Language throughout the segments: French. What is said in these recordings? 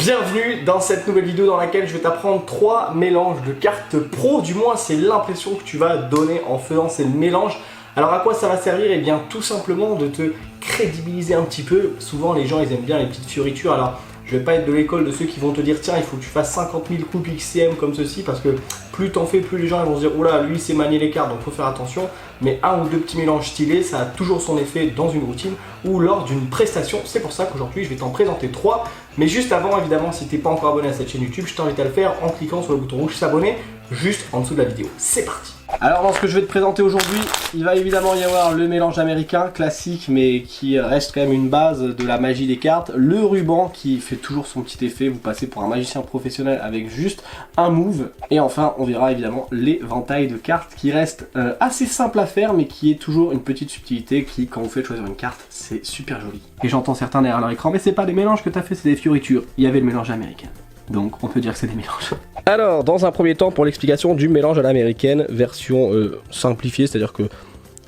Bienvenue dans cette nouvelle vidéo dans laquelle je vais t'apprendre 3 mélanges de cartes pro. Du moins c'est l'impression que tu vas donner en faisant ces mélanges. Alors à quoi ça va servir? Eh bien tout simplement de te crédibiliser un petit peu. Souvent les gens ils aiment bien les petites fioritures. Alors je vais pas être de l'école de ceux qui vont te dire tiens il faut que tu fasses 50 000 coups XCM comme ceci, parce que plus t'en fais plus les gens ils vont se dire oula lui c'est manier les cartes donc faut faire attention. Mais un ou deux petits mélanges stylés ça a toujours son effet dans une routine ou lors d'une prestation. C'est pour ça qu'aujourd'hui je vais t'en présenter 3. Mais juste avant, évidemment, si tu n'es pas encore abonné à cette chaîne YouTube, je t'invite à le faire en cliquant sur le bouton rouge s'abonner juste en dessous de la vidéo. C'est parti! Alors dans ce que je vais te présenter aujourd'hui, il va évidemment y avoir le mélange américain classique mais qui reste quand même une base de la magie des cartes. Le ruban qui fait toujours son petit effet, vous passez pour un magicien professionnel avec juste un move. Et enfin on verra évidemment l'éventail de cartes qui reste assez simple à faire mais qui est toujours une petite subtilité qui, quand vous faites choisir une carte, c'est super joli. Et j'entends certains derrière leur écran, mais c'est pas des mélanges que tu as fait, c'est des fioritures. Il y avait le mélange américain. Donc on peut dire que c'est des mélanges. Alors dans un premier temps pour l'explication du mélange à l'américaine, version simplifiée, c'est-à-dire que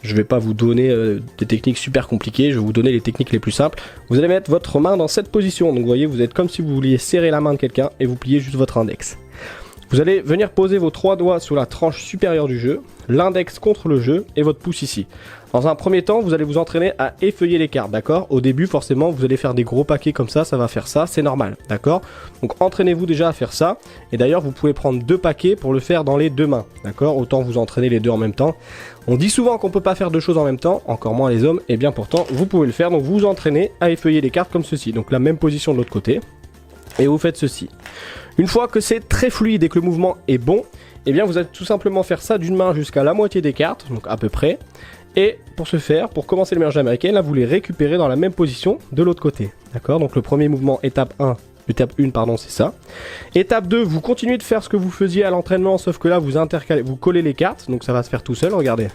je vais pas vous donner des techniques super compliquées, je vais vous donner les techniques les plus simples. Vous allez mettre votre main dans cette position, donc vous voyez vous êtes comme si vous vouliez serrer la main de quelqu'un et vous pliez juste votre index. Vous allez venir poser vos 3 doigts sur la tranche supérieure du jeu, l'index contre le jeu et votre pouce ici. Dans un premier temps, vous allez vous entraîner à effeuiller les cartes, d'accord? Au début, forcément, vous allez faire des gros paquets comme ça va faire ça, c'est normal, d'accord? Donc entraînez-vous déjà à faire ça. Et d'ailleurs, vous pouvez prendre 2 paquets pour le faire dans les 2 mains, d'accord? Autant vous entraîner les 2 en même temps. On dit souvent qu'on peut pas faire 2 choses en même temps, encore moins les hommes, et bien pourtant, vous pouvez le faire. Donc vous vous entraînez à effeuiller les cartes comme ceci. Donc la même position de l'autre côté. Et vous faites ceci. Une fois que c'est très fluide et que le mouvement est bon, eh bien vous allez tout simplement faire ça d'une main jusqu'à la moitié des cartes, donc à peu près. Et pour ce faire, pour commencer le mélange américain, là vous les récupérez dans la même position de l'autre côté. D'accord? Donc le premier mouvement, étape 1, c'est ça. Étape 2, vous continuez de faire ce que vous faisiez à l'entraînement, sauf que là vous vous collez les cartes, donc ça va se faire tout seul, regardez.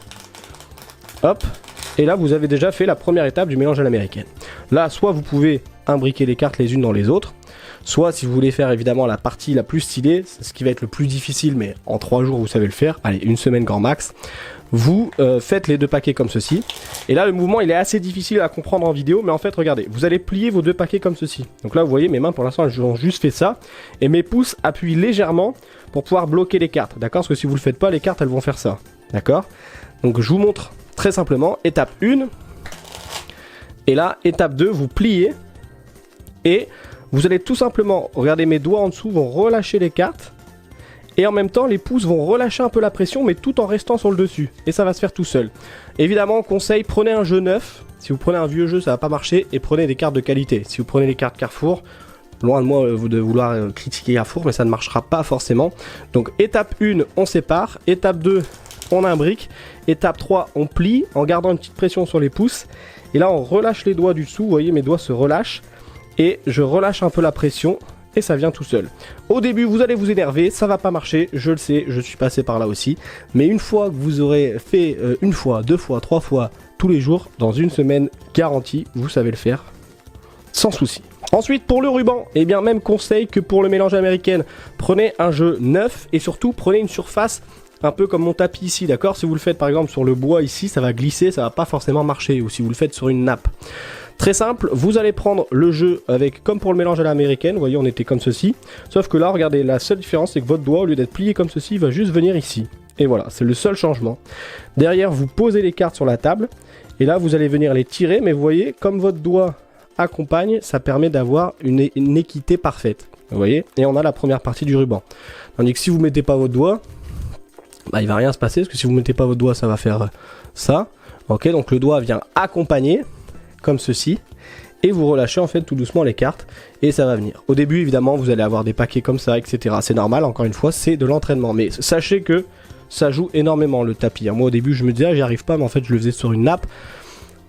Hop. Et là vous avez déjà fait la première étape du mélange à l'américaine. Là, soit vous pouvez imbriquer les cartes les unes dans les autres, soit si vous voulez faire évidemment la partie la plus stylée, c'est ce qui va être le plus difficile, mais en 3 jours vous savez le faire, allez, une semaine grand max, vous faites les 2 paquets comme ceci. Et là le mouvement il est assez difficile à comprendre en vidéo, mais en fait regardez, vous allez plier vos 2 paquets comme ceci. Donc là vous voyez mes mains pour l'instant elles ont juste fait ça, et mes pouces appuient légèrement pour pouvoir bloquer les cartes, d'accord? Parce que si vous le faites pas, les cartes elles vont faire ça, d'accord? Donc je vous montre très simplement, étape 1, et là étape 2, vous pliez, et vous allez tout simplement, regardez mes doigts en dessous vont relâcher les cartes. Et en même temps, les pouces vont relâcher un peu la pression, mais tout en restant sur le dessus. Et ça va se faire tout seul. Évidemment, conseil, prenez un jeu neuf. Si vous prenez un vieux jeu, ça va pas marcher. Et prenez des cartes de qualité. Si vous prenez les cartes Carrefour, loin de moi de vouloir critiquer Carrefour, mais ça ne marchera pas forcément. Donc étape 1, on sépare. Étape 2, on imbrique. Étape 3, on plie en gardant une petite pression sur les pouces. Et là, on relâche les doigts du dessous. Vous voyez, mes doigts se relâchent. Et je relâche un peu la pression. Et ça vient tout seul. Au début, vous allez vous énerver, ça va pas marcher, je le sais, je suis passé par là aussi. Mais une fois que vous aurez fait une fois, 2 fois, 3 fois, tous les jours, dans une semaine garantie, vous savez le faire sans souci. Ensuite, pour le ruban, eh bien même conseil que pour le mélange américain, prenez un jeu neuf et surtout prenez une surface un peu comme mon tapis ici, d'accord? Si vous le faites par exemple sur le bois ici, ça va glisser, ça va pas forcément marcher, ou si vous le faites sur une nappe. Très simple, vous allez prendre le jeu avec, comme pour le mélange à l'américaine, vous voyez on était comme ceci, sauf que là regardez, la seule différence c'est que votre doigt au lieu d'être plié comme ceci, il va juste venir ici. Et voilà, c'est le seul changement. Derrière vous posez les cartes sur la table, et là vous allez venir les tirer, mais vous voyez, comme votre doigt accompagne, ça permet d'avoir une équité parfaite. Vous voyez? Et on a la première partie du ruban. Tandis que si vous mettez pas votre doigt, bah il va rien se passer, parce que si vous mettez pas votre doigt ça va faire ça. Ok, donc le doigt vient accompagner, comme ceci, et vous relâchez en fait tout doucement les cartes et ça va venir. Au début évidemment vous allez avoir des paquets comme ça, etc. C'est normal, encore une fois c'est de l'entraînement, mais sachez que ça joue énormément le tapis. Moi au début je me disais j'y arrive pas, mais en fait je le faisais sur une nappe.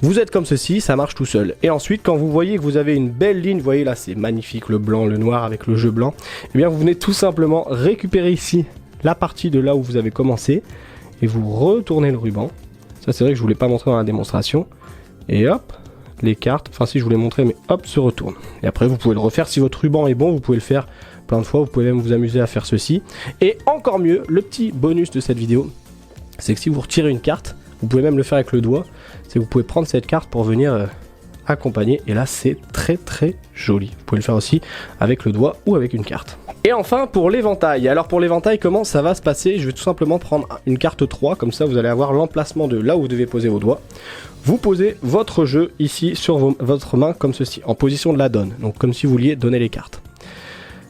Vous êtes comme ceci, ça marche tout seul. Et ensuite quand vous voyez que vous avez une belle ligne, vous voyez là c'est magnifique le blanc, le noir avec le jeu blanc, et bien vous venez tout simplement récupérer ici la partie de là où vous avez commencé et vous retournez le ruban. Ça c'est vrai que je voulais pas montrer dans la démonstration. Et hop, les cartes, enfin si je vous l'ai montré, mais hop, se retourne. Et après vous pouvez le refaire, si votre ruban est bon, vous pouvez le faire plein de fois, vous pouvez même vous amuser à faire ceci. Et encore mieux, le petit bonus de cette vidéo, c'est que si vous retirez une carte, vous pouvez même le faire avec le doigt, c'est que vous pouvez prendre cette carte pour venir accompagner. Et là, c'est très très joli. Vous pouvez le faire aussi avec le doigt ou avec une carte. Et enfin, pour l'éventail. Alors pour l'éventail, comment ça va se passer? Je vais tout simplement prendre une carte 3, comme ça vous allez avoir l'emplacement de là où vous devez poser vos doigts. Vous posez votre jeu ici sur votre main comme ceci, en position de la donne. Donc comme si vous vouliez donner les cartes.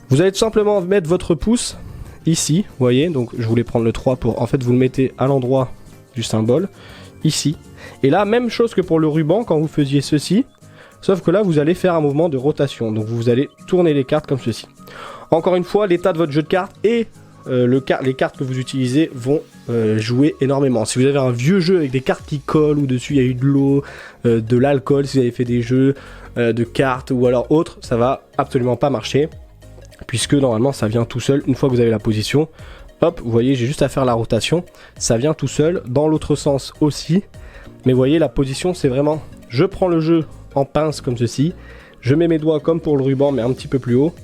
Vous allez tout simplement mettre votre pouce ici, vous voyez, donc je voulais prendre le 3 pour, en fait vous le mettez à l'endroit du symbole, ici. Et là, même chose que pour le ruban quand vous faisiez ceci, sauf que là vous allez faire un mouvement de rotation, donc vous allez tourner les cartes comme ceci. Encore une fois, l'état de votre jeu de cartes et les cartes que vous utilisez vont jouer énormément. Si vous avez un vieux jeu avec des cartes qui collent, ou dessus il y a eu de l'eau, de l'alcool, si vous avez fait des jeux de cartes ou alors autre, ça va absolument pas marcher. Puisque normalement ça vient tout seul une fois que vous avez la position. Hop, vous voyez, j'ai juste à faire la rotation. Ça vient tout seul, dans l'autre sens aussi. Mais vous voyez, la position c'est vraiment, je prends le jeu en pince comme ceci. Je mets mes doigts comme pour le ruban mais un petit peu plus haut.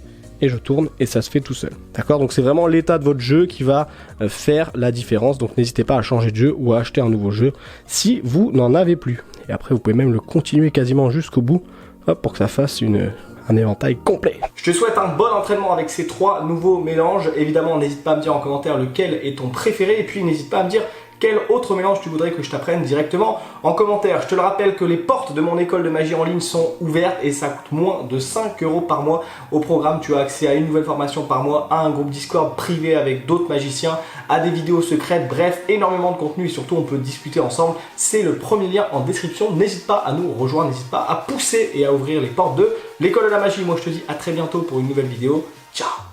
Et je tourne et ça se fait tout seul. D'accord? Donc c'est vraiment l'état de votre jeu qui va faire la différence. Donc n'hésitez pas à changer de jeu ou à acheter un nouveau jeu si vous n'en avez plus. Et après vous pouvez même le continuer quasiment jusqu'au bout, hop, pour que ça fasse un éventail complet. Je te souhaite un bon entraînement avec ces 3 nouveaux mélanges. Évidemment, n'hésite pas à me dire en commentaire lequel est ton préféré. Et puis n'hésite pas à me dire quel autre mélange tu voudrais que je t'apprenne directement en commentaire. Je te le rappelle que les portes de mon école de magie en ligne sont ouvertes et ça coûte moins de 5 € par mois. Au programme, tu as accès à une nouvelle formation par mois, à un groupe Discord privé avec d'autres magiciens, à des vidéos secrètes, bref, énormément de contenu et surtout on peut discuter ensemble. C'est le premier lien en description. N'hésite pas à nous rejoindre, n'hésite pas à pousser et à ouvrir les portes de l'école de la magie. Moi je te dis à très bientôt pour une nouvelle vidéo. Ciao!